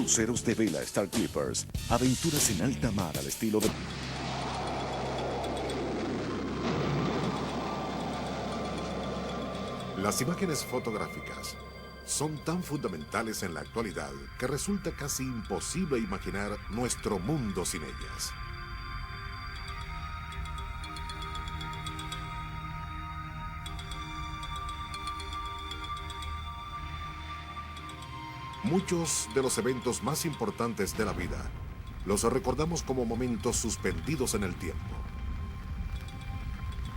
cruceros de vela Star Clippers, aventuras en alta mar al estilo de... Las imágenes fotográficas son tan fundamentales en la actualidad que resulta casi imposible imaginar nuestro mundo sin ellas. Muchos de los eventos más importantes de la vida los recordamos como momentos suspendidos en el tiempo.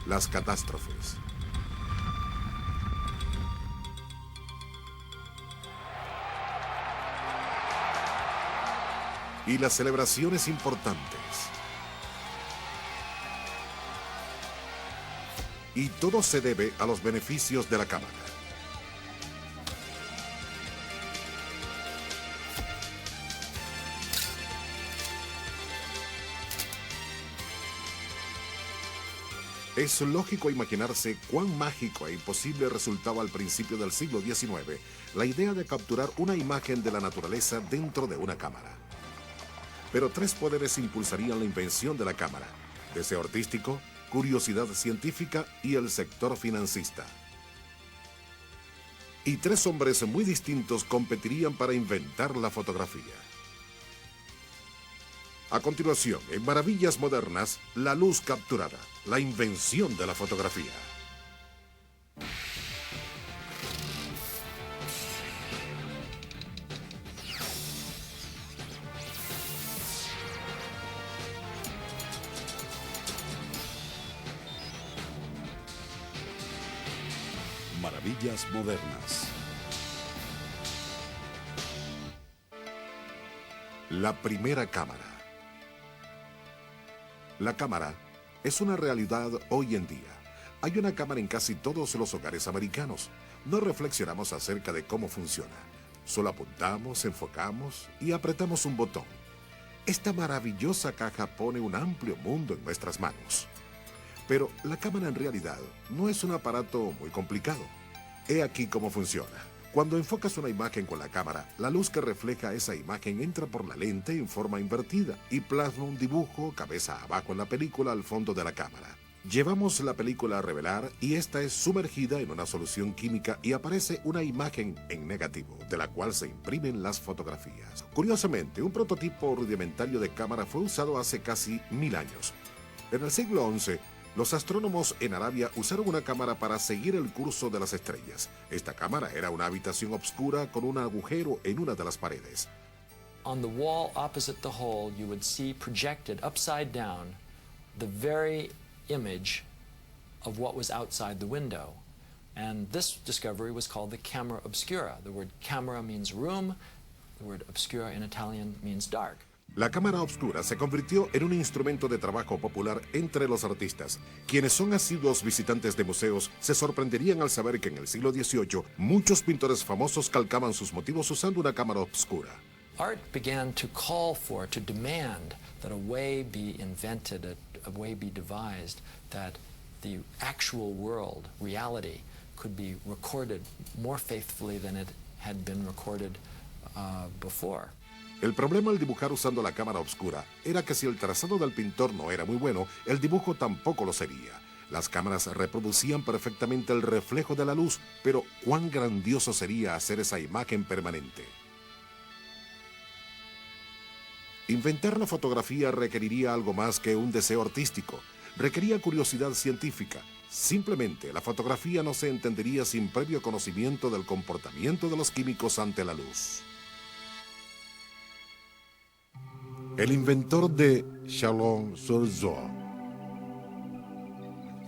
Las catástrofes. Y las celebraciones importantes. Y todo se debe a los beneficios de la cámara. Es lógico imaginarse cuán mágico e imposible resultaba al principio del siglo XIX la idea de capturar una imagen de la naturaleza dentro de una cámara. Pero tres poderes impulsarían la invención de la cámara: deseo artístico, curiosidad científica y el sector financista. Y tres hombres muy distintos competirían para inventar la fotografía. A continuación, en Maravillas Modernas, la luz capturada, la invención de la fotografía. Maravillas Modernas. La primera cámara. La cámara es una realidad hoy en día. Hay una cámara en casi todos los hogares americanos. No reflexionamos acerca de cómo funciona. Solo apuntamos, enfocamos y apretamos un botón. Esta maravillosa caja pone un amplio mundo en nuestras manos. Pero la cámara en realidad no es un aparato muy complicado. He aquí cómo funciona. Cuando enfocas una imagen con la cámara, la luz que refleja esa imagen entra por la lente en forma invertida y plasma un dibujo cabeza abajo en la película al fondo de la cámara. Llevamos la película a revelar y esta es sumergida en una solución química y aparece una imagen en negativo, de la cual se imprimen las fotografías. Curiosamente, un prototipo rudimentario de cámara fue usado hace casi 1000 años. En el siglo XI, los astrónomos en Arabia usaron una cámara para seguir el curso de las estrellas. Esta cámara era una habitación oscura con un agujero en una de las paredes. On the wall opposite the hole, you would see projected upside down the very image of what was outside the window. And this discovery was called the camera obscura. The word camera means room. The word obscura in Italian means dark. La cámara obscura se convirtió en un instrumento de trabajo popular entre los artistas. Quienes son asiduos visitantes de museos se sorprenderían al saber que en el siglo XVIII muchos pintores famosos calcaban sus motivos usando una cámara obscura. Art began to call for, to demand that a way be invented, a way be devised, that the actual world, reality, could be recorded more faithfully than it had been recorded before. El problema al dibujar usando la cámara obscura era que si el trazado del pintor no era muy bueno, el dibujo tampoco lo sería. Las cámaras reproducían perfectamente el reflejo de la luz, pero cuán grandioso sería hacer esa imagen permanente. Inventar la fotografía requeriría algo más que un deseo artístico. Requería curiosidad científica. Simplemente, la fotografía no se entendería sin previo conocimiento del comportamiento de los químicos ante la luz. El inventor de Chalon-sur-Saône.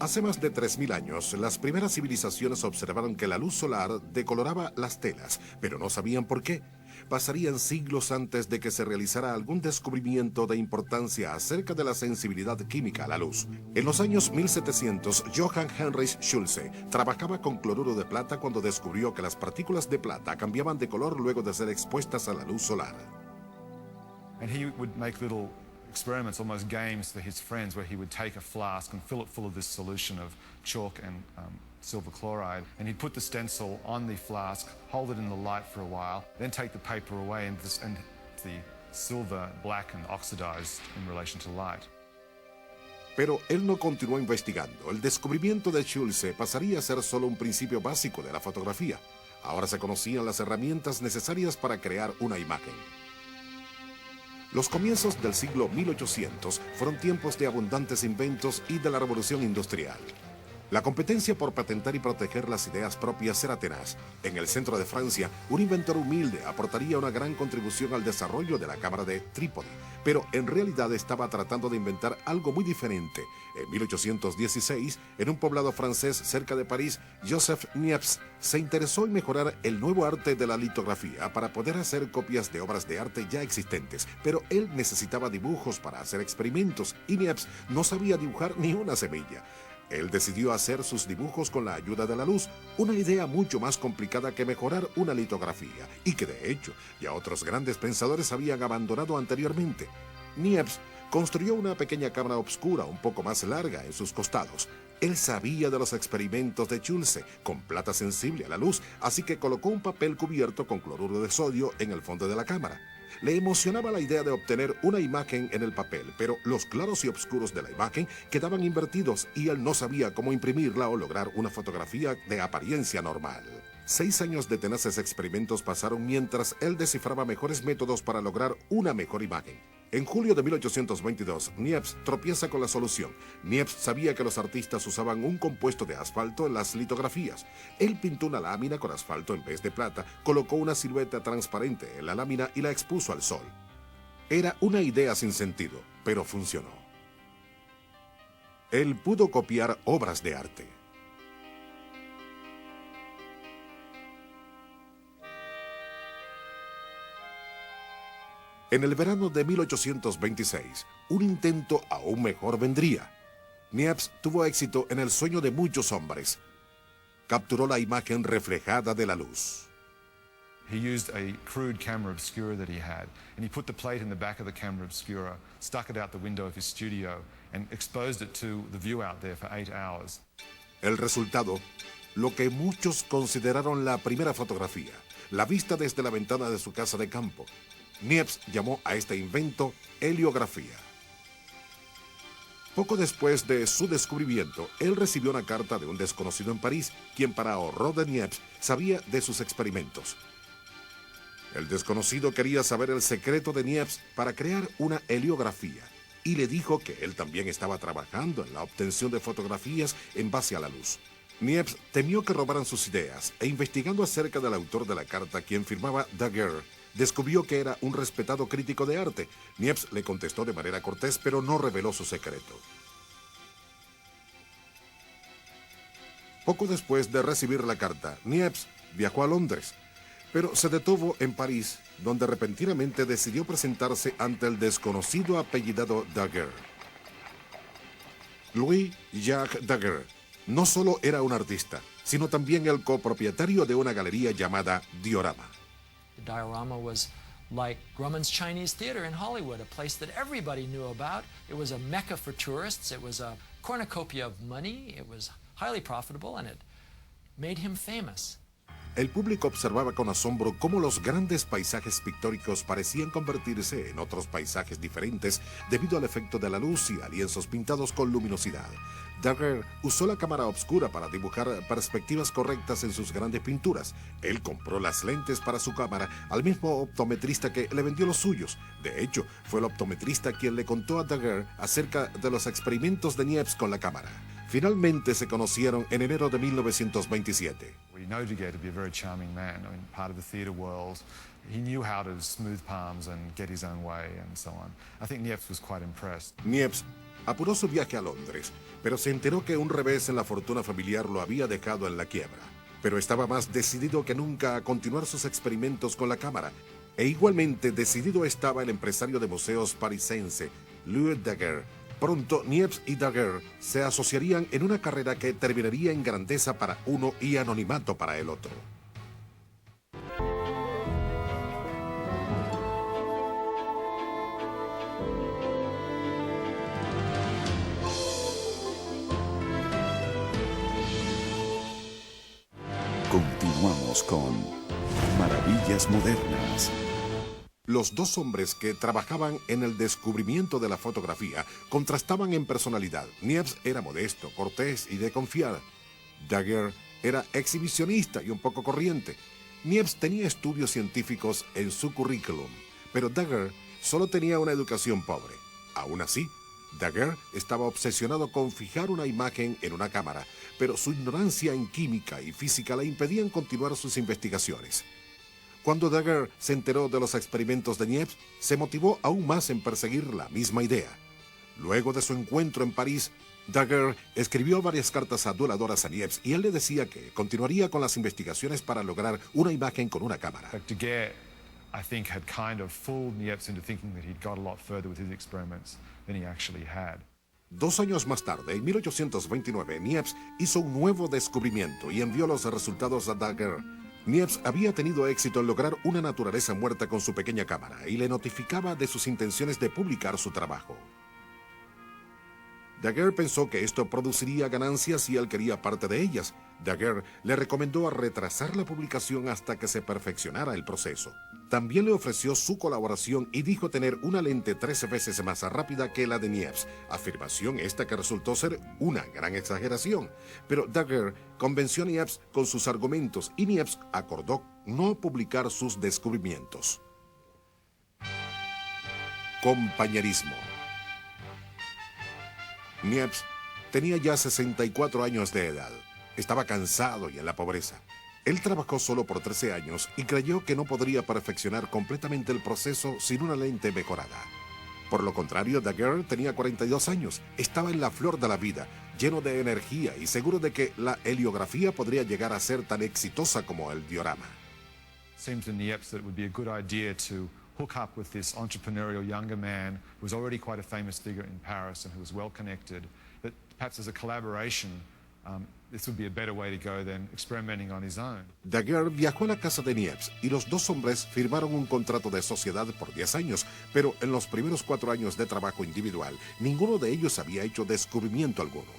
Hace más de 3000 años, las primeras civilizaciones observaron que la luz solar decoloraba las telas, pero no sabían por qué. Pasarían siglos antes de que se realizara algún descubrimiento de importancia acerca de la sensibilidad química a la luz. En los años 1700, Johann Heinrich Schulze trabajaba con cloruro de plata cuando descubrió que las partículas de plata cambiaban de color luego de ser expuestas a la luz solar. And he would make little experiments, almost games for his friends, where he would take a flask and fill it full of this solution of chalk and silver chloride, and he'd put the stencil on the flask, hold it in the light for a while, then take the paper away and the silver black and oxidized in relation to light. Pero él no continuó investigando. El descubrimiento de Schulze pasaría a ser solo un principio básico de la fotografía. Ahora se conocían las herramientas necesarias para crear una imagen. Los comienzos del siglo 1800 fueron tiempos de abundantes inventos y de la revolución industrial. La competencia por patentar y proteger las ideas propias era tenaz. En el centro de Francia, un inventor humilde aportaría una gran contribución al desarrollo de la cámara de trípode, pero en realidad estaba tratando de inventar algo muy diferente. En 1816, en un poblado francés cerca de París, Joseph Niepce se interesó en mejorar el nuevo arte de la litografía para poder hacer copias de obras de arte ya existentes, pero él necesitaba dibujos para hacer experimentos y Niepce no sabía dibujar ni una semilla. Él decidió hacer sus dibujos con la ayuda de la luz, una idea mucho más complicada que mejorar una litografía, y que de hecho ya otros grandes pensadores habían abandonado anteriormente. Niepce construyó una pequeña cámara oscura un poco más larga en sus costados. Él sabía de los experimentos de Schulze con plata sensible a la luz, así que colocó un papel cubierto con cloruro de sodio en el fondo de la cámara. Le emocionaba la idea de obtener una imagen en el papel, pero los claros y oscuros de la imagen quedaban invertidos y él no sabía cómo imprimirla o lograr una fotografía de apariencia normal. 6 años de tenaces experimentos pasaron mientras él descifraba mejores métodos para lograr una mejor imagen. En julio de 1822, Niepce tropieza con la solución. Niepce sabía que los artistas usaban un compuesto de asfalto en las litografías. Él pintó una lámina con asfalto en vez de plata, colocó una silueta transparente en la lámina y la expuso al sol. Era una idea sin sentido, pero funcionó. Él pudo copiar obras de arte. En el verano de 1826, un intento aún mejor vendría. Niepce tuvo éxito en el sueño de muchos hombres. Capturó la imagen reflejada de la luz. He used a crude camera obscura that he had, and he put the plate in the back of the camera obscura, stuck it out the window of his studio, and exposed it to the view out there for 8 hours. El resultado, lo que muchos consideraron la primera fotografía, la vista desde la ventana de su casa de campo. Niepce llamó a este invento heliografía. Poco después de su descubrimiento, él recibió una carta de un desconocido en París, quien para horror de Niepce sabía de sus experimentos. El desconocido quería saber el secreto de Niepce para crear una heliografía y le dijo que él también estaba trabajando en la obtención de fotografías en base a la luz. Niepce temió que robaran sus ideas e investigando acerca del autor de la carta, quien firmaba Daguerre, descubrió que era un respetado crítico de arte. Niepce le contestó de manera cortés, pero no reveló su secreto. Poco después de recibir la carta, Niepce viajó a Londres, pero se detuvo en París, donde repentinamente decidió presentarse ante el desconocido apellidado Daguerre. Louis-Jacques Daguerre no solo era un artista, sino también el copropietario de una galería llamada Diorama. The diorama was like Grumman's Chinese Theater in Hollywood, a place that everybody knew about. It was a mecca for tourists. It was a cornucopia of money. It was highly profitable, and it made him famous. El público observaba con asombro cómo los grandes paisajes pictóricos parecían convertirse en otros paisajes diferentes debido al efecto de la luz y a lienzos pintados con luminosidad. Daguerre usó la cámara oscura para dibujar perspectivas correctas en sus grandes pinturas. Él compró las lentes para su cámara al mismo optometrista que le vendió los suyos. De hecho, fue el optometrista quien le contó a Daguerre acerca de los experimentos de Niepce con la cámara. Finalmente se conocieron en enero de 1927. We know Daguerre to be a very charming man. I mean, part of the theatre world. He knew how to smooth palms and get his own way and so on. I think Niepce was quite impressed. Niepce apuró su viaje a Londres, pero se enteró que un revés en la fortuna familiar lo había dejado en la quiebra. Pero estaba más decidido que nunca a continuar sus experimentos con la cámara. E igualmente decidido estaba el empresario de museos parisense, Louis Daguerre. Pronto, Niepce y Daguerre se asociarían en una carrera que terminaría en grandeza para uno y anonimato para el otro. Continuamos con Maravillas Modernas. Los dos hombres que trabajaban en el descubrimiento de la fotografía contrastaban en personalidad. Niepce era modesto, cortés y de confiar. Daguerre era exhibicionista y un poco corriente. Niepce tenía estudios científicos en su currículum, pero Daguerre solo tenía una educación pobre. Aún así, Daguerre estaba obsesionado con fijar una imagen en una cámara, pero su ignorancia en química y física le impedían continuar sus investigaciones. Cuando Daguerre se enteró de los experimentos de Niepce, se motivó aún más en perseguir la misma idea. Luego de su encuentro en París, Daguerre escribió varias cartas aduladoras a Niepce y él le decía que continuaría con las investigaciones para lograr una imagen con una cámara. Daguerre, I think, had kind of fooled Niepce into thinking that he'd got a lot further with his experiments than he actually had. 2 años más tarde, en 1829, Niepce hizo un nuevo descubrimiento y envió los resultados a Daguerre. Niepce había tenido éxito en lograr una naturaleza muerta con su pequeña cámara y le notificaba de sus intenciones de publicar su trabajo. Daguerre pensó que esto produciría ganancias y él quería parte de ellas. Daguerre le recomendó retrasar la publicación hasta que se perfeccionara el proceso. También le ofreció su colaboración y dijo tener una lente 13 veces más rápida que la de Niepce, afirmación esta que resultó ser una gran exageración. Pero Daguerre convenció a Niepce con sus argumentos y Niepce acordó no publicar sus descubrimientos. Compañerismo. Niepce tenía ya 64 años de edad. Estaba cansado y en la pobreza. Él trabajó solo por 13 años y creyó que no podría perfeccionar completamente el proceso sin una lente mejorada. Por lo contrario, Daguerre tenía 42 años, estaba en la flor de la vida, lleno de energía y seguro de que la heliografía podría llegar a ser tan exitosa como el diorama. It seemed to Niepce that it would be a good idea to hook up with this entrepreneurial younger man who was already quite a famous figure in Paris and who was well connected, that perhaps as a collaboration, this would be a better way to go than experimenting on his own. Daguerre viajó a la casa de Niepce y los dos hombres firmaron un contrato de sociedad por 10 años, pero en los primeros 4 años de trabajo individual, ninguno de ellos había hecho descubrimiento alguno.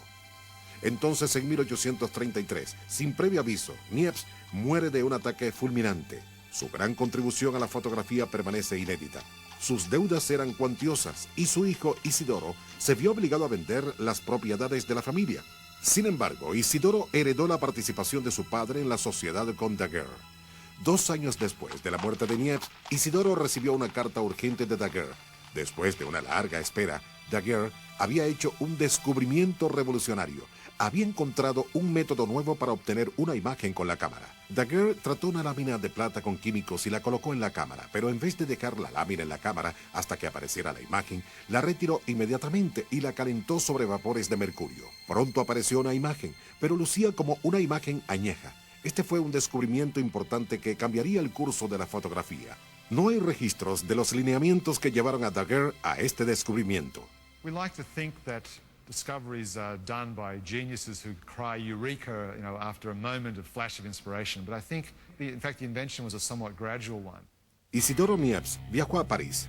Entonces, en 1833, sin previo aviso, Niepce muere de un ataque fulminante. Su gran contribución a la fotografía permanece inédita. Sus deudas eran cuantiosas y su hijo Isidoro se vio obligado a vender las propiedades de la familia. Sin embargo, Isidoro heredó la participación de su padre en la sociedad con Daguerre. 2 años después de la muerte de Niepce, Isidoro recibió una carta urgente de Daguerre. Después de una larga espera, Daguerre había hecho un descubrimiento revolucionario. Había encontrado un método nuevo para obtener una imagen con la cámara. Daguerre trató una lámina de plata con químicos y la colocó en la cámara, pero en vez de dejar la lámina en la cámara hasta que apareciera la imagen, la retiró inmediatamente y la calentó sobre vapores de mercurio. Pronto apareció una imagen, pero lucía como una imagen añeja. Este fue un descubrimiento importante que cambiaría el curso de la fotografía. No hay registros de los lineamientos que llevaron a Daguerre a este descubrimiento. We like to think that discoveries are done by geniuses who cry eureka, after a moment of flash of inspiration. But I think, in fact, the invention was a somewhat gradual one. Isidoro Niepce viajó a París.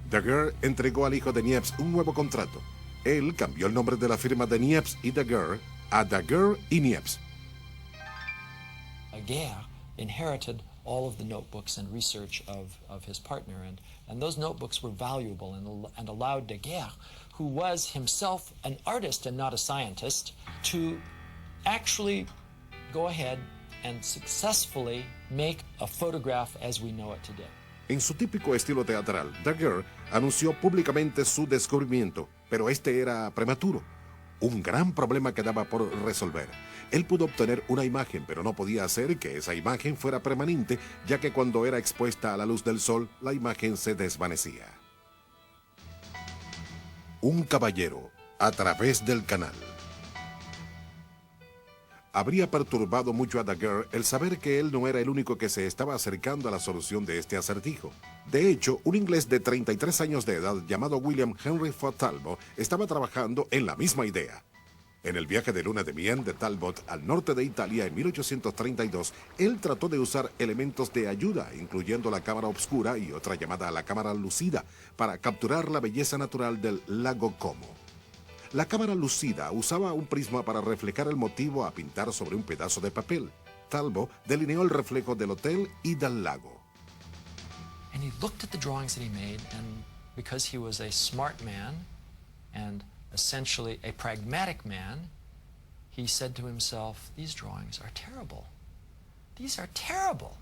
Daguerre entregó al hijo de Niepce un nuevo contrato. Él cambió el nombre de la firma de Niepce y Daguerre a Daguerre y Niepce. Daguerre inherited all of the notebooks and research of his partner, and those notebooks were valuable and allowed Daguerre, who was himself an artist and not a scientist, to actually go ahead and successfully make a photograph as we know it today. En su típico estilo teatral, Daguerre anunció públicamente su descubrimiento, pero este era prematuro. Un gran problema quedaba por resolver. Él pudo obtener una imagen, pero no podía hacer que esa imagen fuera permanente, ya que cuando era expuesta a la luz del sol, la imagen se desvanecía. Un caballero a través del canal. Habría perturbado mucho a Daguerre el saber que él no era el único que se estaba acercando a la solución de este acertijo. De hecho, un inglés de 33 años de edad llamado William Henry Ford Talbot estaba trabajando en la misma idea. En el viaje de luna de miel de Talbot al norte de Italia en 1832, él trató de usar elementos de ayuda, incluyendo la cámara obscura y otra llamada la cámara lucida, para capturar la belleza natural del lago Como. La cámara lucida usaba un prisma para reflejar el motivo a pintar sobre un pedazo de papel. Talbot delineó el reflejo del hotel y del lago. And he looked at the drawings that he made, and because he was a smart man and essentially a pragmatic man, he said to himself, these drawings are terrible. These are terrible.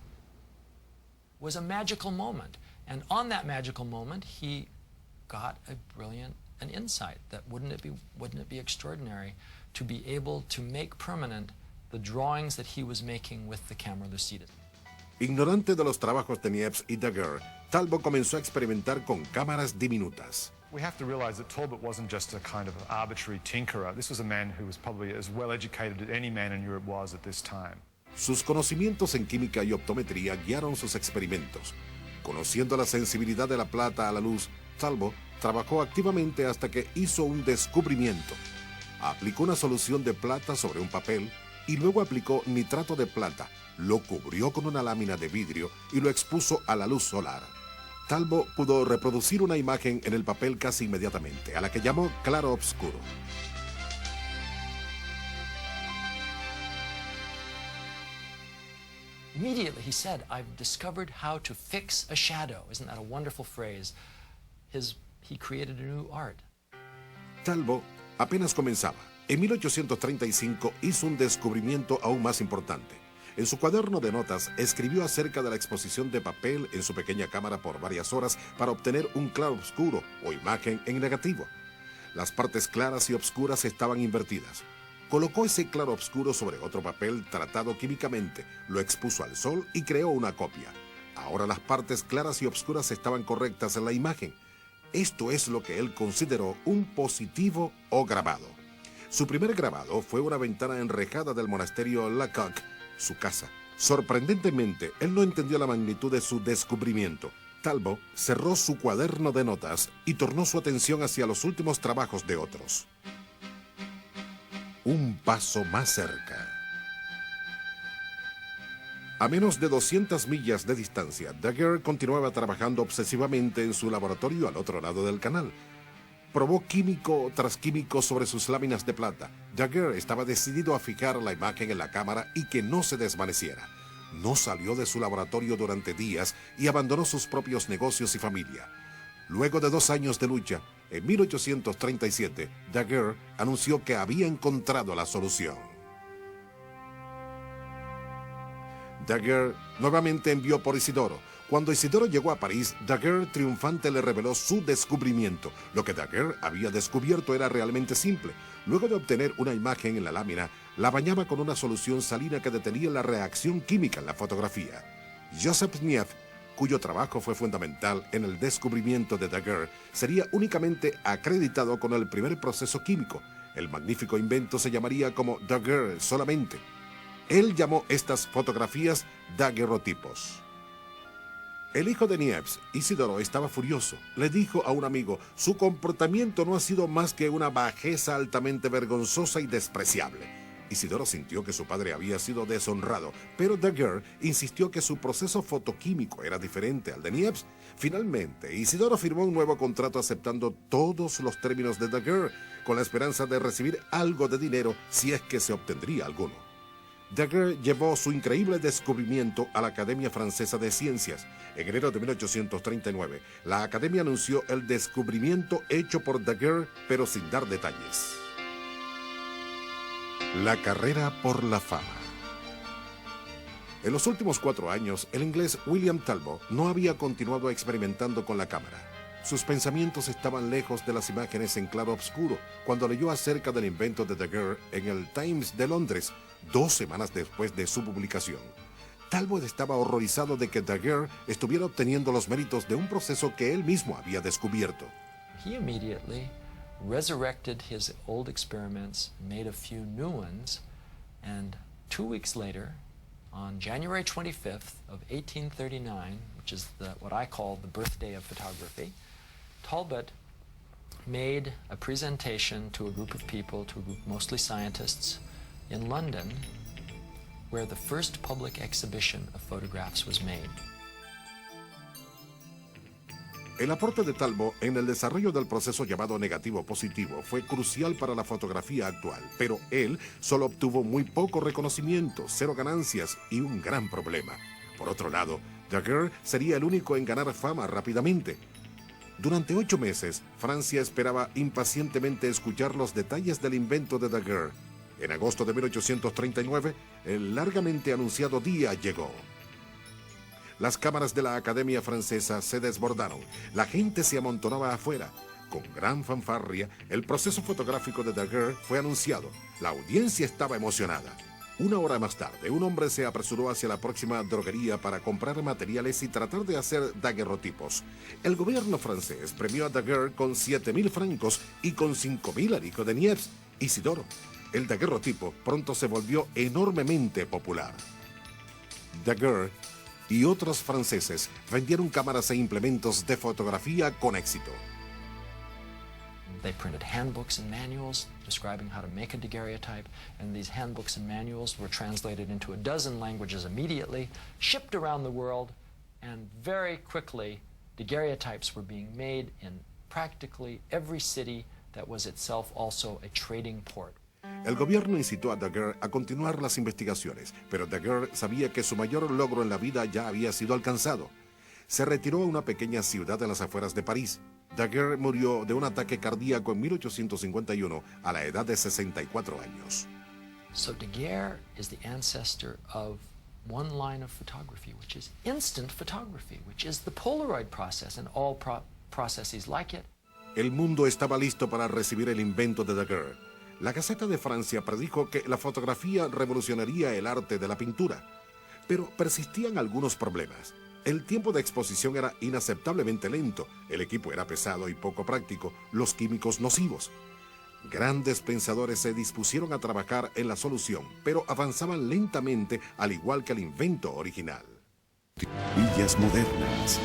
It was a magical moment. And on that magical moment, he got an insight that wouldn't it be extraordinary to be able to make permanent the drawings that he was making with the camera lucida. Ignorante de los trabajos de Niepce y Daguerre, Talbot comenzó a experimentar con cámaras diminutas. We have to realize that Talbot wasn't just a kind of arbitrary tinkerer. This was a man who was probably as well educated as any man in Europe was at this time. Sus conocimientos en química y optometría guiaron sus experimentos. Conociendo la sensibilidad de la plata a la luz, Talbot trabajó activamente hasta que hizo un descubrimiento. Aplicó una solución de plata sobre un papel y luego aplicó nitrato de plata, lo cubrió con una lámina de vidrio y lo expuso a la luz solar. Talbot pudo reproducir una imagen en el papel casi inmediatamente, a la que llamó claro-obscuro. Immediately he said, I've discovered how to fix a shadow. Isn't that a wonderful phrase? He created a new art. Talbot apenas comenzaba. En 1835 hizo un descubrimiento aún más importante. En su cuaderno de notas escribió acerca de la exposición de papel en su pequeña cámara por varias horas para obtener un claroscuro o imagen en negativo. Las partes claras y obscuras estaban invertidas. Colocó ese claroscuro sobre otro papel tratado químicamente, lo expuso al sol y creó una copia. Ahora las partes claras y obscuras estaban correctas en la imagen. Esto es lo que él consideró un positivo o grabado. Su primer grabado fue una ventana enrejada del monasterio Lecoq, su casa. Sorprendentemente, él no entendió la magnitud de su descubrimiento. Talbot cerró su cuaderno de notas y tornó su atención hacia los últimos trabajos de otros. Un paso más cerca. A menos de 200 millas de distancia, Daguerre continuaba trabajando obsesivamente en su laboratorio al otro lado del canal. Probó químico tras químico sobre sus láminas de plata. Daguerre estaba decidido a fijar la imagen en la cámara y que no se desvaneciera. No salió de su laboratorio durante días y abandonó sus propios negocios y familia. Luego de 2 años de lucha, en 1837, Daguerre anunció que había encontrado la solución. Daguerre nuevamente envió por Isidoro. Cuando Isidoro llegó a París, Daguerre triunfante le reveló su descubrimiento. Lo que Daguerre había descubierto era realmente simple. Luego de obtener una imagen en la lámina, la bañaba con una solución salina que detenía la reacción química en la fotografía. Joseph Niepce, cuyo trabajo fue fundamental en el descubrimiento de Daguerre, sería únicamente acreditado con el primer proceso químico. El magnífico invento se llamaría como Daguerre solamente. Él llamó estas fotografías daguerrotipos. El hijo de Niepce, Isidoro, estaba furioso. Le dijo a un amigo, su comportamiento no ha sido más que una bajeza altamente vergonzosa y despreciable. Isidoro sintió que su padre había sido deshonrado, pero Daguerre insistió que su proceso fotoquímico era diferente al de Niepce. Finalmente, Isidoro firmó un nuevo contrato aceptando todos los términos de Daguerre, con la esperanza de recibir algo de dinero si es que se obtendría alguno. Daguerre llevó su increíble descubrimiento a la Academia Francesa de Ciencias. En enero de 1839, la Academia anunció el descubrimiento hecho por Daguerre, pero sin dar detalles. La carrera por la fama. En los últimos 4 años, el inglés William Talbot no había continuado experimentando con la cámara. Sus pensamientos estaban lejos de las imágenes en claro oscuro cuando leyó acerca del invento de Daguerre en el Times de Londres, 2 semanas después de su publicación. Talbot estaba horrorizado de que Daguerre estuviera obteniendo los méritos de un proceso que él mismo había descubierto. He immediately resurrected his old experiments, made a few new ones, and 2 weeks later, on January 25th of 1839, which is what I call the birthday of photography, Talbot made a presentation to a group of people, to a group mostly scientists, in London, where the first public exhibition of photographs was made. El aporte de Talbot en el desarrollo del proceso llamado negativo-positivo fue crucial para la fotografía actual, pero él solo obtuvo muy poco reconocimiento, 0 ganancias y un gran problema. Por otro lado, Daguerre sería el único en ganar fama rápidamente. Durante 8 meses, Francia esperaba impacientemente escuchar los detalles del invento de Daguerre. En agosto de 1839, el largamente anunciado día llegó. Las cámaras de la Academia Francesa se desbordaron. La gente se amontonaba afuera. Con gran fanfarria, el proceso fotográfico de Daguerre fue anunciado. La audiencia estaba emocionada. 1 hora más tarde, un hombre se apresuró hacia la próxima droguería para comprar materiales y tratar de hacer daguerrotipos. El gobierno francés premió a Daguerre con 7.000 francos y con 5.000 aricos de Niepce. Isidoro, el daguerrotipo pronto se volvió enormemente popular. Daguerre y otros franceses vendieron cámaras e implementos de fotografía con éxito. They printed handbooks and manuals describing how to make a daguerreotype, and these handbooks and manuals were translated into a dozen languages immediately, shipped around the world, and very quickly daguerreotypes were being made in practically every city that was itself also a trading port. El gobierno incitó a Daguerre a continuar las investigaciones, pero Daguerre sabía que su mayor logro en la vida ya había sido alcanzado. Se retiró a una pequeña ciudad en las afueras de París. Daguerre murió de un ataque cardíaco en 1851 a la edad de 64 años. So Daguerre is the ancestor of one line of photography, which is instant photography, which is the Polaroid process and all processes like it. El mundo estaba listo para recibir el invento de Daguerre. La Gaceta de Francia predijo que la fotografía revolucionaría el arte de la pintura, pero persistían algunos problemas. El tiempo de exposición era inaceptablemente lento, el equipo era pesado y poco práctico, los químicos nocivos. Grandes pensadores se dispusieron a trabajar en la solución, pero avanzaban lentamente al igual que el invento original. Villas modernas.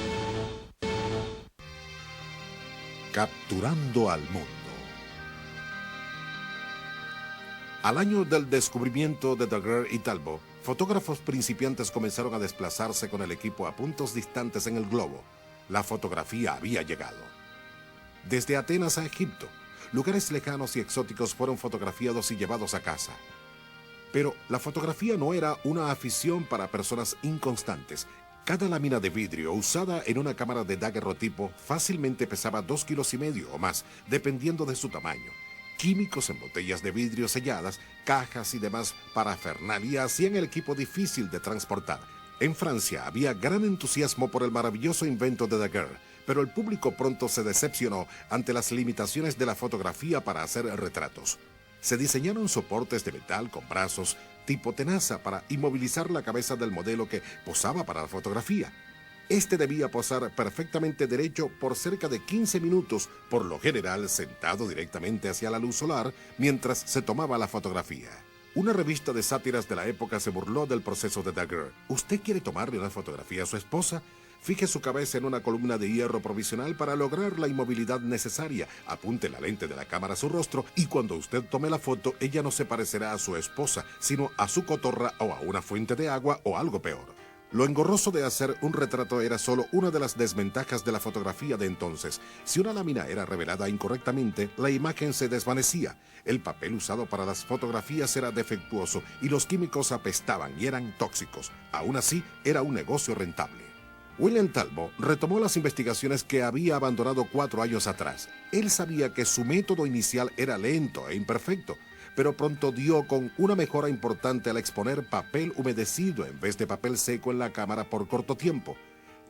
Capturando al mundo. Al año del descubrimiento de Daguerre y Talbot, fotógrafos principiantes comenzaron a desplazarse con el equipo a puntos distantes en el globo. La fotografía había llegado. Desde Atenas a Egipto, lugares lejanos y exóticos fueron fotografiados y llevados a casa. Pero la fotografía no era una afición para personas inconstantes. Cada lámina de vidrio usada en una cámara de daguerrotipo fácilmente pesaba 2,5 kilos o más, dependiendo de su tamaño. Químicos en botellas de vidrio selladas, cajas y demás parafernalia hacían el equipo difícil de transportar. En Francia había gran entusiasmo por el maravilloso invento de Daguerre, pero el público pronto se decepcionó ante las limitaciones de la fotografía para hacer retratos. Se diseñaron soportes de metal con brazos tipo tenaza para inmovilizar la cabeza del modelo que posaba para la fotografía. Este debía posar perfectamente derecho por cerca de 15 minutos, por lo general sentado directamente hacia la luz solar mientras se tomaba la fotografía. Una revista de sátiras de la época se burló del proceso de Daguerre. ¿Usted quiere tomarle una fotografía a su esposa? Fije su cabeza en una columna de hierro provisional para lograr la inmovilidad necesaria. Apunte la lente de la cámara a su rostro y cuando usted tome la foto, ella no se parecerá a su esposa, sino a su cotorra o a una fuente de agua o algo peor. Lo engorroso de hacer un retrato era solo una de las desventajas de la fotografía de entonces. Si una lámina era revelada incorrectamente, la imagen se desvanecía. El papel usado para las fotografías era defectuoso y los químicos apestaban y eran tóxicos. Aún así, era un negocio rentable. William Talbot retomó las investigaciones que había abandonado 4 años atrás. Él sabía que su método inicial era lento e imperfecto, pero pronto dio con una mejora importante al exponer papel humedecido en vez de papel seco en la cámara por corto tiempo.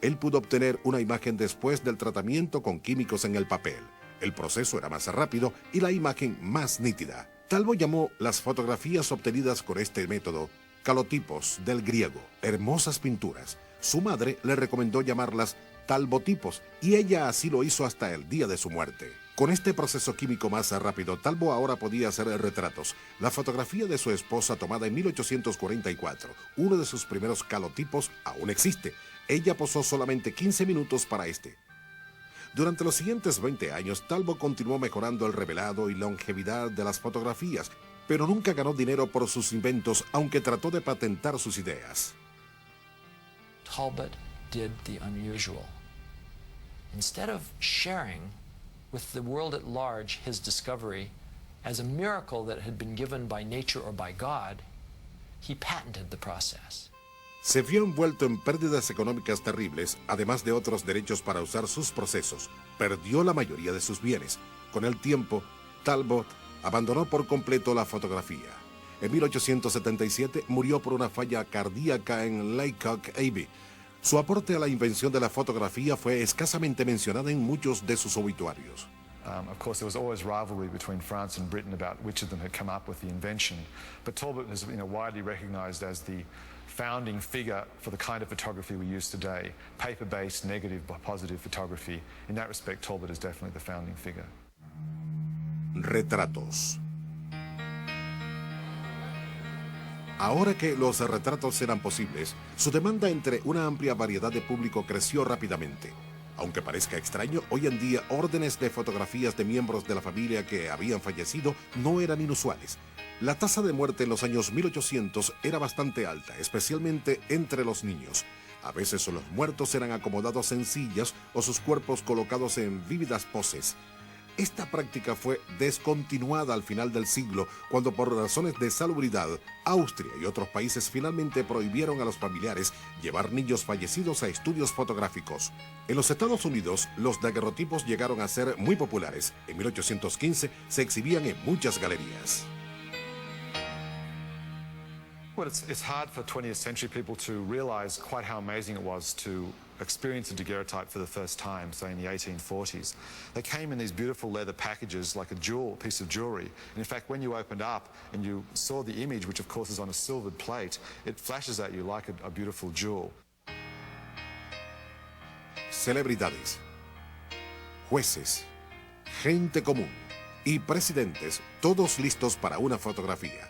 Él pudo obtener una imagen después del tratamiento con químicos en el papel. El proceso era más rápido y la imagen más nítida. Talbot llamó las fotografías obtenidas con este método calotipos, del griego, hermosas pinturas. Su madre le recomendó llamarlas talbotipos y ella así lo hizo hasta el día de su muerte. Con este proceso químico más rápido, Talbot ahora podía hacer retratos. La fotografía de su esposa tomada en 1844, uno de sus primeros calotipos, aún existe. Ella posó solamente 15 minutos para este. Durante los siguientes 20 años, Talbot continuó mejorando el revelado y longevidad de las fotografías, pero nunca ganó dinero por sus inventos, aunque trató de patentar sus ideas. Talbot did the unusual. Instead of sharing with the world at large his discovery as a miracle that had been given by nature or by God, he patented the process. se vio envuelto en pérdidas económicas terribles, además de otros derechos para usar sus procesos. Perdió la mayoría de sus bienes. Con el tiempo, Talbot abandonó por completo la fotografía. En 1877 murió por una falla cardíaca en Laycock Abbey. Su aporte a la invención de la fotografía fue escasamente mencionado en muchos de sus obituarios. Of course, there was always rivalry between France and Britain about which of them had come up with the invention. But Talbot is widely recognized as the founding figure for the kind of photography we use today, paper-based, negative, positive photography. In that respect, Talbot is definitely the founding figure. Retratos. Ahora que los retratos eran posibles, su demanda entre una amplia variedad de público creció rápidamente. Aunque parezca extraño, hoy en día órdenes de fotografías de miembros de la familia que habían fallecido no eran inusuales. La tasa de muerte en los años 1800 era bastante alta, especialmente entre los niños. A veces los muertos eran acomodados en sillas o sus cuerpos colocados en vívidas poses. Esta práctica fue descontinuada al final del siglo, cuando por razones de salubridad, Austria y otros países finalmente prohibieron a los familiares llevar niños fallecidos a estudios fotográficos. En los Estados Unidos, los daguerrotipos llegaron a ser muy populares. En 1815 se exhibían en muchas galerías. Well, it's hard for 20th century people to realize quite how amazing it was to experience a daguerreotype for the first time, say in the 1840s. They came in these beautiful leather packages like a piece of jewelry. And in fact, when you opened up and you saw the image, which of course is on a silvered plate, it flashes at you like a beautiful jewel. Celebridades, jueces, gente común y presidentes, todos listos para una fotografía.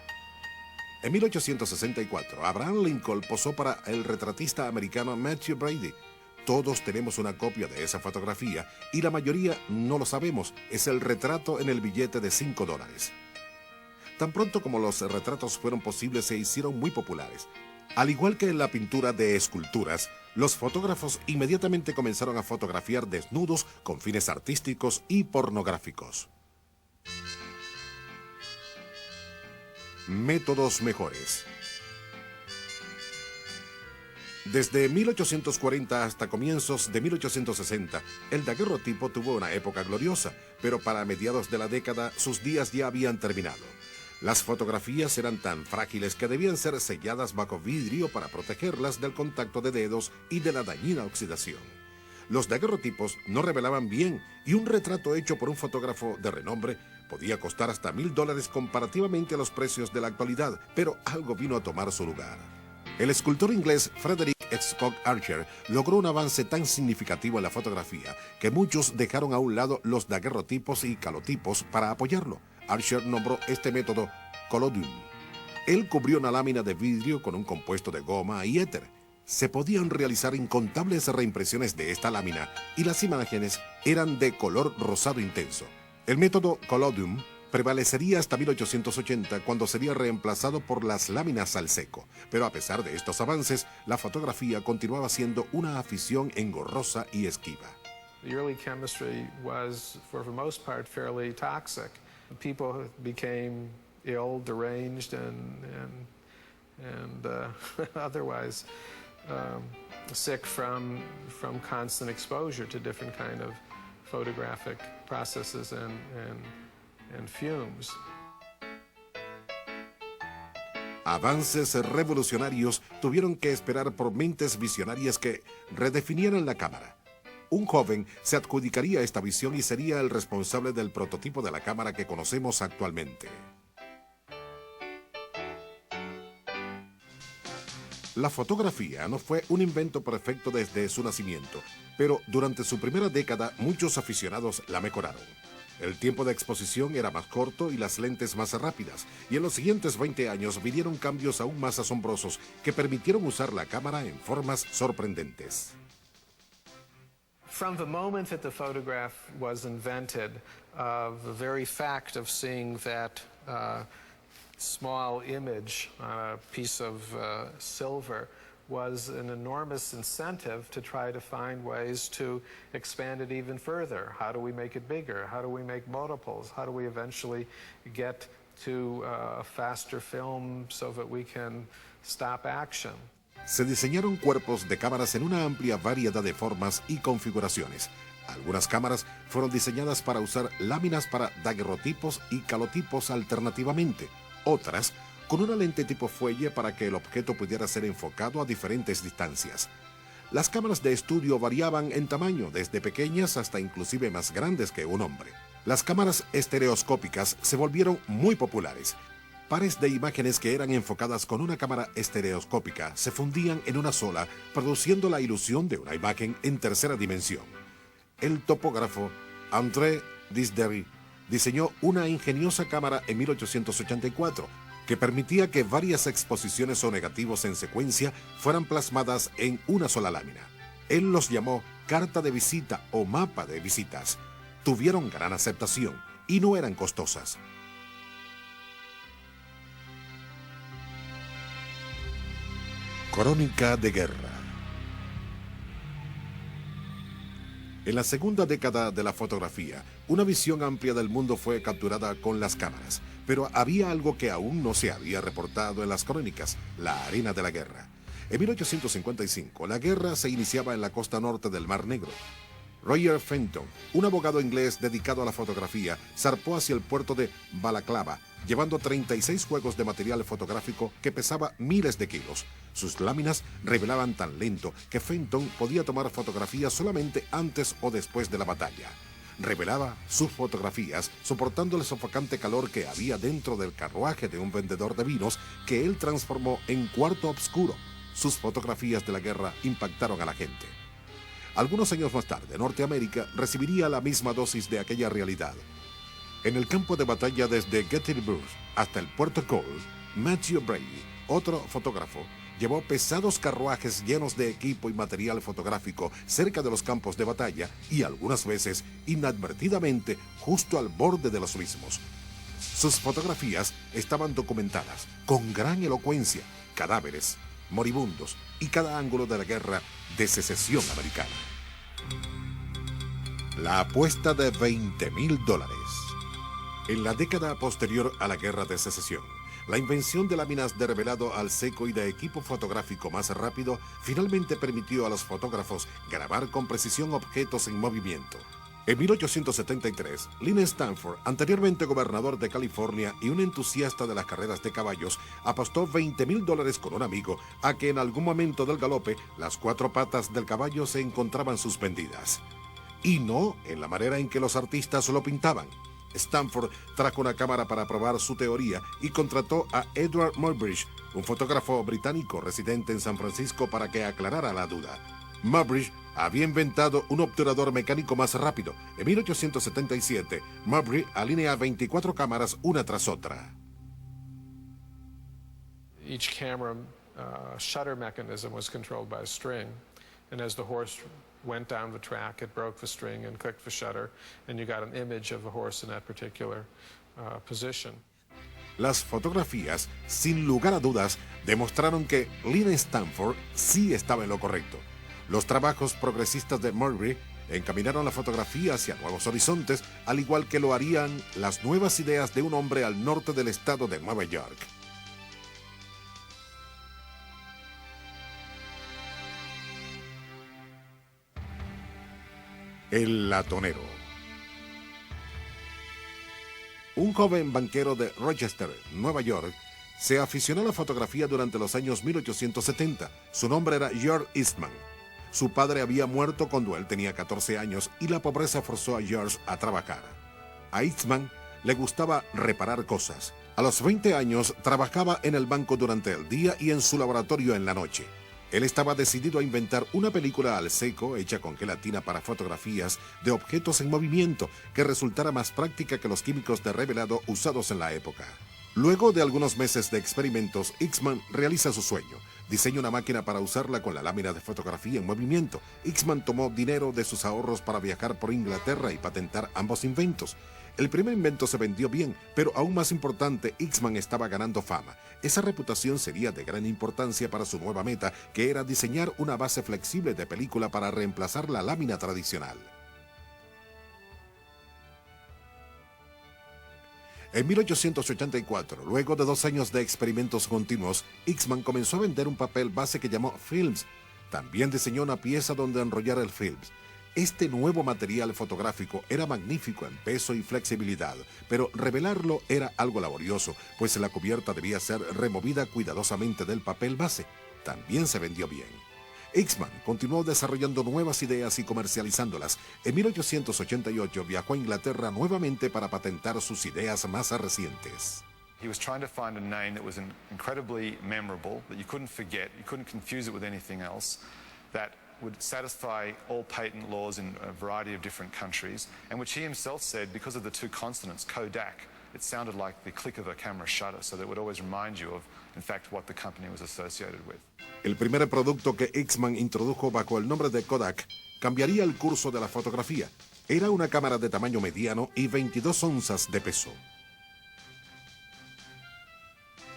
En 1864, Abraham Lincoln posó para el retratista americano Matthew Brady. Todos tenemos una copia de esa fotografía y la mayoría no lo sabemos. Es el retrato en el billete de $5. Tan pronto como los retratos fueron posibles, se hicieron muy populares. Al igual que en la pintura de esculturas, los fotógrafos inmediatamente comenzaron a fotografiar desnudos con fines artísticos y pornográficos. Métodos mejores. Desde 1840 hasta comienzos de 1860, el daguerrotipo tuvo una época gloriosa, pero para mediados de la década sus días ya habían terminado. Las fotografías eran tan frágiles que debían ser selladas bajo vidrio para protegerlas del contacto de dedos y de la dañina oxidación. Los daguerrotipos no revelaban bien y un retrato hecho por un fotógrafo de renombre podía costar hasta $1,000 comparativamente a los precios de la actualidad, pero algo vino a tomar su lugar. El escultor inglés Frederick Scott Archer logró un avance tan significativo en la fotografía que muchos dejaron a un lado los daguerrotipos y calotipos para apoyarlo. Archer nombró este método collodium. Él cubrió una lámina de vidrio con un compuesto de goma y éter. Se podían realizar incontables reimpresiones de esta lámina y las imágenes eran de color rosado intenso. El método collodium prevalecería hasta 1880, cuando sería reemplazado por las láminas al seco. Pero a pesar de estos avances, la fotografía continuaba siendo una afición engorrosa y esquiva. The early chemistry was, for the most part, fairly toxic. People became ill, deranged, and otherwise sick from constant exposure to different kind of photographic processes and fumes. Avances revolucionarios tuvieron que esperar por mentes visionarias que redefinieran la cámara. Un joven se adjudicaría esta visión y sería el responsable del prototipo de la cámara que conocemos actualmente. La fotografía no fue un invento perfecto desde su nacimiento, pero durante su primera década muchos aficionados la mejoraron. El tiempo de exposición era más corto y las lentes más rápidas, y en los siguientes 20 años vinieron cambios aún más asombrosos que permitieron usar la cámara en formas sorprendentes. From the moment that the photograph was invented, the very fact of seeing that small image on a piece of silver was an enormous incentive to try to find ways to expand it even further. How do we make it bigger? How do we make multiples? How do we eventually get to a faster film so that we can stop action? se diseñaron cuerpos de cámaras en una amplia variedad de formas y configuraciones. Algunas cámaras fueron diseñadas para usar láminas para daguerrotipos y calotipos alternativamente, otras con una lente tipo fuelle para que el objeto pudiera ser enfocado a diferentes distancias. Las cámaras de estudio variaban en tamaño, desde pequeñas hasta inclusive más grandes que un hombre. Las cámaras estereoscópicas se volvieron muy populares. Pares de imágenes que eran enfocadas con una cámara estereoscópica se fundían en una sola, produciendo la ilusión de una imagen en tercera dimensión. El topógrafo André Disdery diseñó una ingeniosa cámara en 1884 que permitía que varias exposiciones o negativos en secuencia fueran plasmadas en una sola lámina. Él los llamó carta de visita o mapa de visitas. Tuvieron gran aceptación y no eran costosas. Crónica de guerra. En la segunda década de la fotografía, una visión amplia del mundo fue capturada con las cámaras, pero había algo que aún no se había reportado en las crónicas: la arena de la guerra. En 1855, la guerra se iniciaba en la costa norte del Mar Negro. Roger Fenton, un abogado inglés dedicado a la fotografía, zarpó hacia el puerto de Balaclava, llevando 36 juegos de material fotográfico que pesaba miles de kilos. Sus láminas revelaban tan lento que Fenton podía tomar fotografías solamente antes o después de la batalla. Revelaba sus fotografías soportando el sofocante calor que había dentro del carruaje de un vendedor de vinos que él transformó en cuarto oscuro. Sus fotografías de la guerra impactaron a la gente. Algunos años más tarde, Norteamérica recibiría la misma dosis de aquella realidad. En el campo de batalla desde Gettysburg hasta el puerto Cole, Matthew Brady, otro fotógrafo, llevó pesados carruajes llenos de equipo y material fotográfico cerca de los campos de batalla y algunas veces, inadvertidamente, justo al borde de los mismos. Sus fotografías estaban documentadas con gran elocuencia: cadáveres, moribundos y cada ángulo de la guerra de secesión americana. La apuesta de $20,000. En la década posterior a la Guerra de Secesión, la invención de láminas de revelado al seco y de equipo fotográfico más rápido finalmente permitió a los fotógrafos grabar con precisión objetos en movimiento. En 1873, Lynn Stanford, anteriormente gobernador de California y un entusiasta de las carreras de caballos, apostó $20,000 con un amigo a que en algún momento del galope las cuatro patas del caballo se encontraban suspendidas. Y no en la manera en que los artistas lo pintaban. Stanford trajo una cámara para probar su teoría y contrató a Edward Muybridge, un fotógrafo británico residente en San Francisco, para que aclarara la duda. Muybridge había inventado un obturador mecánico más rápido. En 1877, Muybridge alinea 24 cámaras una tras otra. Each camera shutter mechanism was controlled by a string, and as the horse went down the track, it broke the string and clicked the shutter, and you got an image of the horse in that particular position. Las fotografías, sin lugar a dudas, demostraron que Lynn Stanford sí estaba en lo correcto. Los trabajos progresistas de Muybridge encaminaron la fotografía hacia nuevos horizontes, al igual que lo harían las nuevas ideas de un hombre al norte del estado de Nueva York. El latonero. Un joven banquero de Rochester, Nueva York, se aficionó a la fotografía durante los años 1870. Su nombre era George Eastman. Su padre había muerto cuando él tenía 14 años y la pobreza forzó a George a trabajar. A Eastman le gustaba reparar cosas. A los 20 años trabajaba en el banco durante el día y en su laboratorio en la noche. Él estaba decidido a inventar una película al seco hecha con gelatina para fotografías de objetos en movimiento que resultara más práctica que los químicos de revelado usados en la época. Luego de algunos meses de experimentos, Eastman realiza su sueño. Diseña una máquina para usarla con la lámina de fotografía en movimiento. Eastman tomó dinero de sus ahorros para viajar por Inglaterra y patentar ambos inventos. El primer invento se vendió bien, pero aún más importante, Eastman estaba ganando fama. Esa reputación sería de gran importancia para su nueva meta, que era diseñar una base flexible de película para reemplazar la lámina tradicional. En 1884, luego de 2 años de experimentos continuos, Eastman comenzó a vender un papel base que llamó films. También diseñó una pieza donde enrollar el films. Este nuevo material fotográfico era magnífico en peso y flexibilidad, pero revelarlo era algo laborioso, pues la cubierta debía ser removida cuidadosamente del papel base. También se vendió bien. Eastman continuó desarrollando nuevas ideas y comercializándolas. En 1888 viajó a Inglaterra nuevamente para patentar sus ideas más recientes. He was trying to find a name that was incredibly memorable, that you couldn't forget, you couldn't confuse it with anything else, that would satisfy all patent laws in a variety of different countries, and which he himself said, because of the 2 consonants, Kodak, it sounded like the click of a camera shutter, so that it would always remind you of, in fact, what the company was associated with. El primer producto que Eastman introdujo bajo el nombre de Kodak cambiaría el curso de la fotografía. Era una cámara de tamaño mediano y 22 onzas de peso.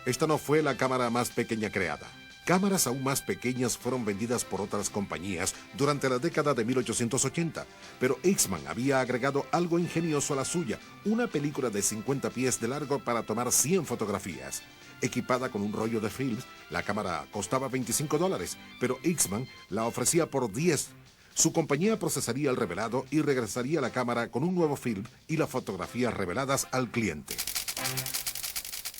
Esta no fue la cámara más pequeña creada. Cámaras aún más pequeñas fueron vendidas por otras compañías durante la década de 1880, pero Eastman había agregado algo ingenioso a la suya, una película de 50 pies de largo para tomar 100 fotografías. Equipada con un rollo de films, la cámara costaba $25, pero Eastman la ofrecía por 10. Su compañía procesaría el revelado y regresaría la cámara con un nuevo film y las fotografías reveladas al cliente.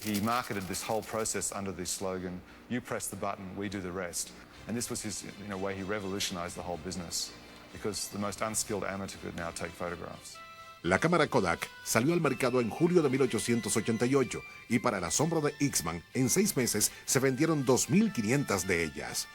He marketed this whole process under the slogan, "You press the button, we do the rest." And this was his, in a way, he revolutionized the whole business because the most unskilled amateur could now take photographs. La cámara Kodak salió al mercado en julio de 1888 y para el asombro de Eastman, en 6 meses se vendieron 2.500 de ellas.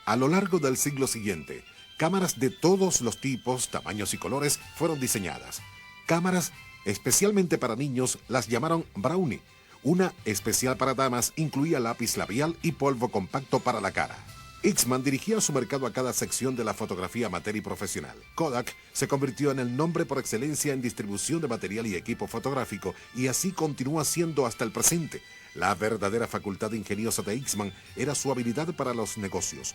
A lo largo del siglo siguiente, cámaras de todos los tipos, tamaños y colores fueron diseñadas. Cámaras especialmente para niños las llamaron Brownie. Una especial para damas incluía lápiz labial y polvo compacto para la cara. Eastman dirigía su mercado a cada sección de la fotografía amateur y profesional. Kodak se convirtió en el nombre por excelencia en distribución de material y equipo fotográfico y así continúa siendo hasta el presente. La verdadera facultad ingeniosa de Eastman era su habilidad para los negocios.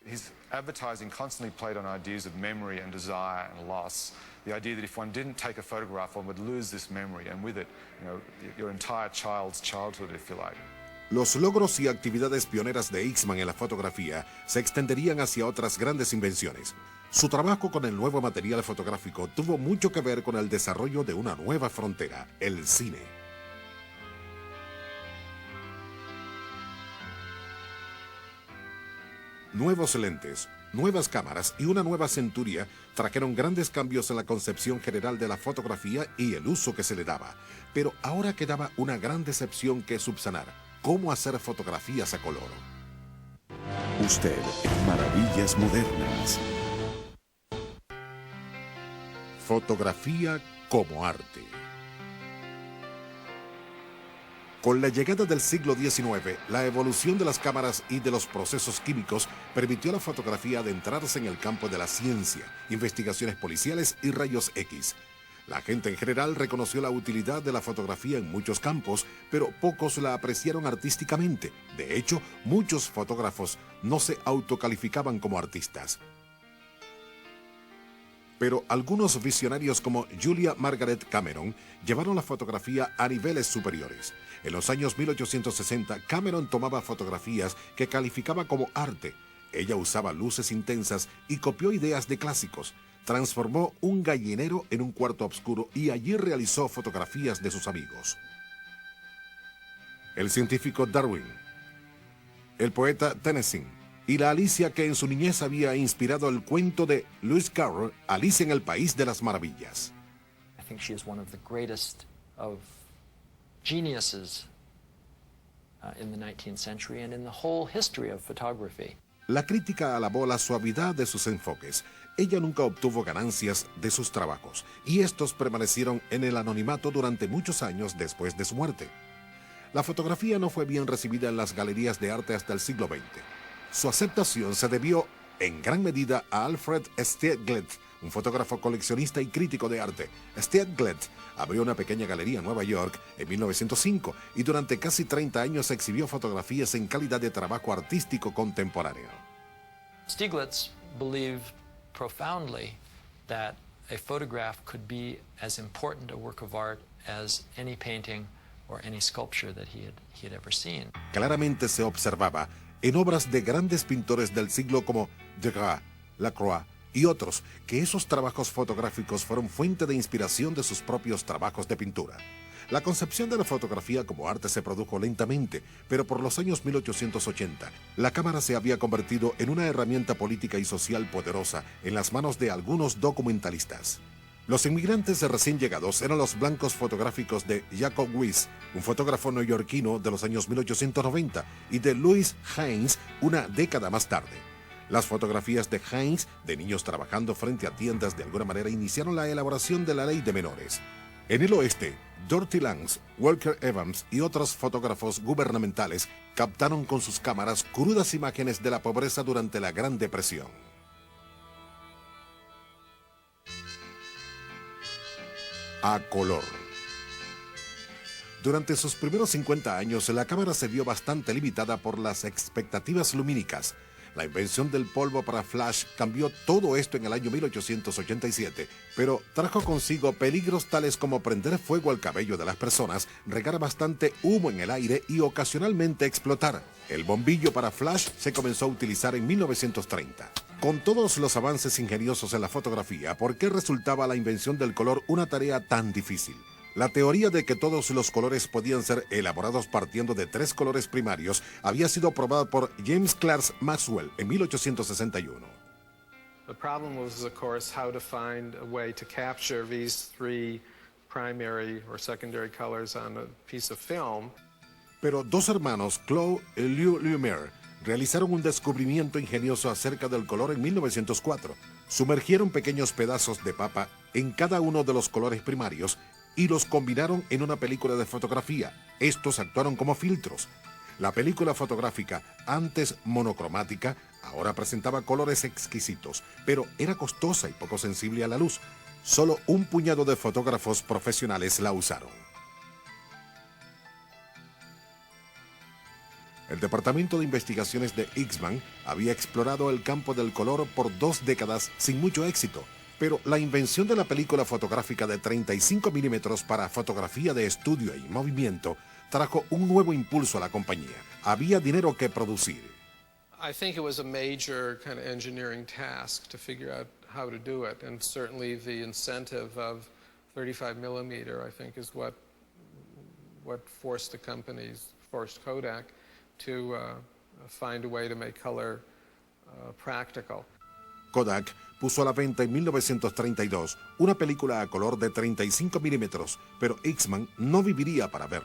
His advertising constantly played on ideas of memory and desire and loss. The idea that if one didn't take a photograph, one would lose this memory, and with it, your entire child's childhood, if you like. Los logros y actividades pioneras de Eastman en la fotografía se extenderían hacia otras grandes invenciones. Su trabajo con el nuevo material fotográfico tuvo mucho que ver con el desarrollo de una nueva frontera, el cine. Nuevos lentes, nuevas cámaras y una nueva centuria trajeron grandes cambios en la concepción general de la fotografía y el uso que se le daba. Pero ahora quedaba una gran decepción que subsanar: cómo hacer fotografías a color. Usted en Maravillas Modernas. Fotografía como arte. Con la llegada del siglo XIX, la evolución de las cámaras y de los procesos químicos permitió a la fotografía adentrarse en el campo de la ciencia, investigaciones policiales y rayos X. La gente en general reconoció la utilidad de la fotografía en muchos campos, pero pocos la apreciaron artísticamente. De hecho, muchos fotógrafos no se autocalificaban como artistas. Pero algunos visionarios como Julia Margaret Cameron llevaron la fotografía a niveles superiores. En los años 1860, Cameron tomaba fotografías que calificaba como arte. Ella usaba luces intensas y copió ideas de clásicos. Transformó un gallinero en un cuarto oscuro y allí realizó fotografías de sus amigos. El científico Darwin, el poeta Tennyson y la Alicia que en su niñez había inspirado el cuento de Lewis Carroll, Alicia en el País de las Maravillas. I think she is one of the greatest of geniuses in the 19th century and in the whole history of photography. La crítica alabó la suavidad de sus enfoques. Ella nunca obtuvo ganancias de sus trabajos, y estos permanecieron en el anonimato durante muchos años después de su muerte. La fotografía no fue bien recibida en las galerías de arte hasta el siglo XX. Su aceptación se debió en gran medida a Alfred Stieglitz, un fotógrafo coleccionista y crítico de arte. Stieglitz abrió una pequeña galería en Nueva York en 1905 y durante casi 30 años exhibió fotografías en calidad de trabajo artístico contemporáneo. Stieglitz believed profoundly that a photograph could be as important a work of art as any painting or any sculpture that he had ever seen. Claramente se observaba en obras de grandes pintores del siglo como Degas, Lacroix y otros, que esos trabajos fotográficos fueron fuente de inspiración de sus propios trabajos de pintura. La concepción de la fotografía como arte se produjo lentamente, pero por los años 1880, la cámara se había convertido en una herramienta política y social poderosa en las manos de algunos documentalistas. Los inmigrantes recién llegados eran los blancos fotográficos de Jacob Weiss, un fotógrafo neoyorquino de los años 1890, y de Louis Hines una década más tarde. Las fotografías de Hines, de niños trabajando frente a tiendas, de alguna manera iniciaron la elaboración de la ley de menores. En el oeste, Dorothy Lange, Walker Evans y otros fotógrafos gubernamentales captaron con sus cámaras crudas imágenes de la pobreza durante la Gran Depresión. A color. Durante sus primeros 50 años, la cámara se vio bastante limitada por las expectativas lumínicas. La invención del polvo para flash cambió todo esto en el año 1887, pero trajo consigo peligros tales como prender fuego al cabello de las personas, regar bastante humo en el aire y ocasionalmente explotar. El bombillo para flash se comenzó a utilizar en 1930. Con todos los avances ingeniosos en la fotografía, ¿por qué resultaba la invención del color una tarea tan difícil? La teoría de que todos los colores podían ser elaborados partiendo de 3 colores primarios había sido probada por James Clerk Maxwell en 1861. The problem was, of course, how to find a way to capture these 3 primary or secondary colors on a piece of film. Pero dos hermanos, Claude y Louis Lumière, realizaron un descubrimiento ingenioso acerca del color en 1904. Sumergieron pequeños pedazos de papa en cada uno de los colores primarios y los combinaron en una película de fotografía. Estos actuaron como filtros. La película fotográfica, antes monocromática, ahora presentaba colores exquisitos, pero era costosa y poco sensible a la luz. Solo un puñado de fotógrafos profesionales la usaron. El Departamento de Investigaciones de Eastman había explorado el campo del color por 2 décadas sin mucho éxito, pero la invención de la película fotográfica de 35 milímetros para fotografía de estudio y movimiento trajo un nuevo impulso a la compañía. Había dinero que producir. I think it was a major kind of engineering task to figure out how to do it, and certainly the incentive of 35 millimeter, I think, is what forced the companies, forced Kodak, to find a way to make color practical. Kodak puso a la venta en 1932 una película a color de 35 milímetros, pero Eastman no viviría para ver.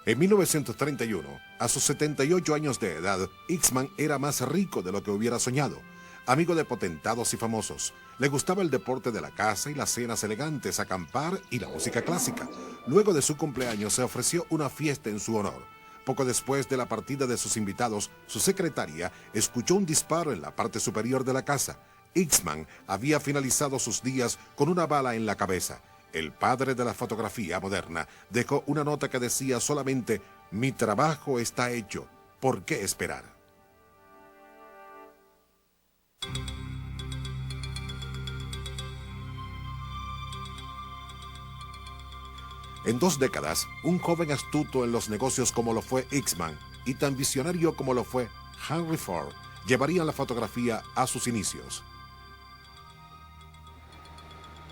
En 1931, a sus 78 años de edad, Eastman era más rico de lo que hubiera soñado. Amigo de potentados y famosos, le gustaba el deporte de la caza y las cenas elegantes, acampar y la música clásica. Luego de su cumpleaños se ofreció una fiesta en su honor. Poco después de la partida de sus invitados, su secretaria escuchó un disparo en la parte superior de la casa. Eastman había finalizado sus días con una bala en la cabeza. El padre de la fotografía moderna dejó una nota que decía solamente: "Mi trabajo está hecho, ¿por qué esperar?". En 2 décadas, un joven astuto en los negocios como lo fue Eastman y tan visionario como lo fue Henry Ford llevarían la fotografía a sus inicios.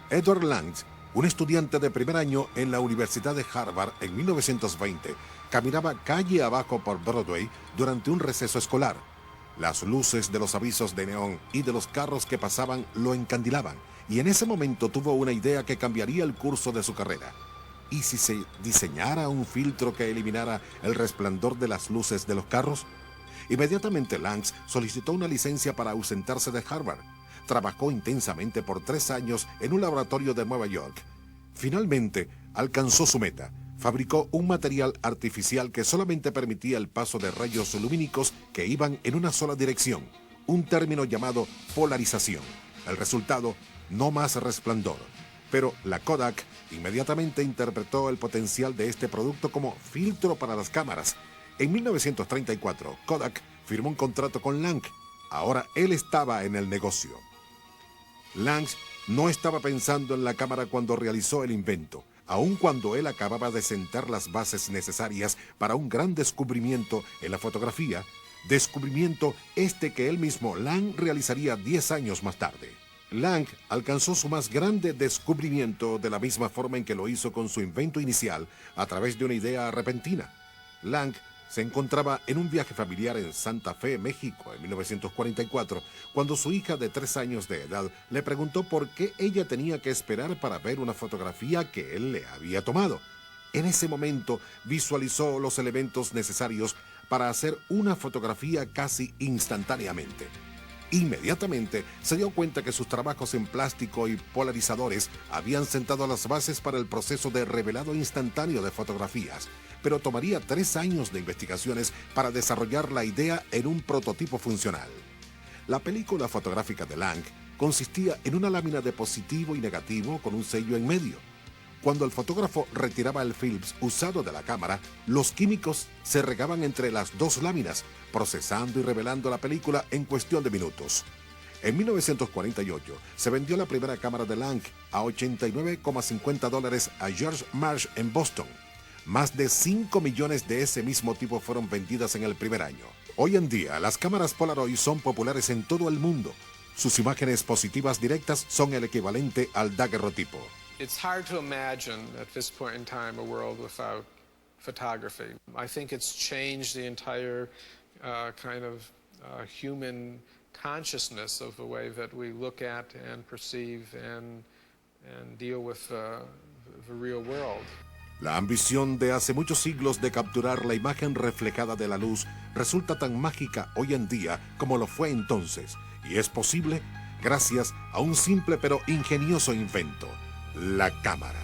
Edward Lange, un estudiante de primer año en la Universidad de Harvard en 1920, caminaba calle abajo por Broadway durante un receso escolar. Las luces de los avisos de neón y de los carros que pasaban lo encandilaban, y en ese momento tuvo una idea que cambiaría el curso de su carrera. ¿Y si se diseñara un filtro que eliminara el resplandor de las luces de los carros? Inmediatamente Lange solicitó una licencia para ausentarse de Harvard. Trabajó intensamente por 3 años en un laboratorio de Nueva York. Finalmente alcanzó su meta. Fabricó un material artificial que solamente permitía el paso de rayos lumínicos que iban en una sola dirección, un término llamado polarización. El resultado, no más resplandor. Pero la Kodak inmediatamente interpretó el potencial de este producto como filtro para las cámaras. En 1934, Kodak firmó un contrato con Lange. Ahora él estaba en el negocio. Lange no estaba pensando en la cámara cuando realizó el invento, aun cuando él acababa de sentar las bases necesarias para un gran descubrimiento en la fotografía, descubrimiento este que él mismo, Lang, realizaría 10 años más tarde. Lang alcanzó su más grande descubrimiento de la misma forma en que lo hizo con su invento inicial, a través de una idea repentina. Lang se encontraba en un viaje familiar en Santa Fe, México, en 1944, cuando su hija de 3 años de edad le preguntó por qué ella tenía que esperar para ver una fotografía que él le había tomado. En ese momento visualizó los elementos necesarios para hacer una fotografía casi instantáneamente. Inmediatamente se dio cuenta que sus trabajos en plástico y polarizadores habían sentado las bases para el proceso de revelado instantáneo de fotografías, pero tomaría 3 años de investigaciones para desarrollar la idea en un prototipo funcional. La película fotográfica de Lang consistía en una lámina de positivo y negativo con un sello en medio. Cuando el fotógrafo retiraba el film usado de la cámara, los químicos se regaban entre las dos láminas, procesando y revelando la película en cuestión de minutos. En 1948 se vendió la primera cámara de Lang a $89,50 a George Marsh en Boston. Más de 5 millones de ese mismo tipo fueron vendidas en el primer año. Hoy en día, las cámaras Polaroid son populares en todo el mundo. Sus imágenes positivas directas son el equivalente al daguerrotipo. It's hard to imagine at this point in time a world without photography. I think it's changed the entire human consciousness of the way that we look at and perceive and deal with the real world. La ambición de hace muchos siglos de capturar la imagen reflejada de la luz resulta tan mágica hoy en día como lo fue entonces, y es posible gracias a un simple pero ingenioso invento: la cámara.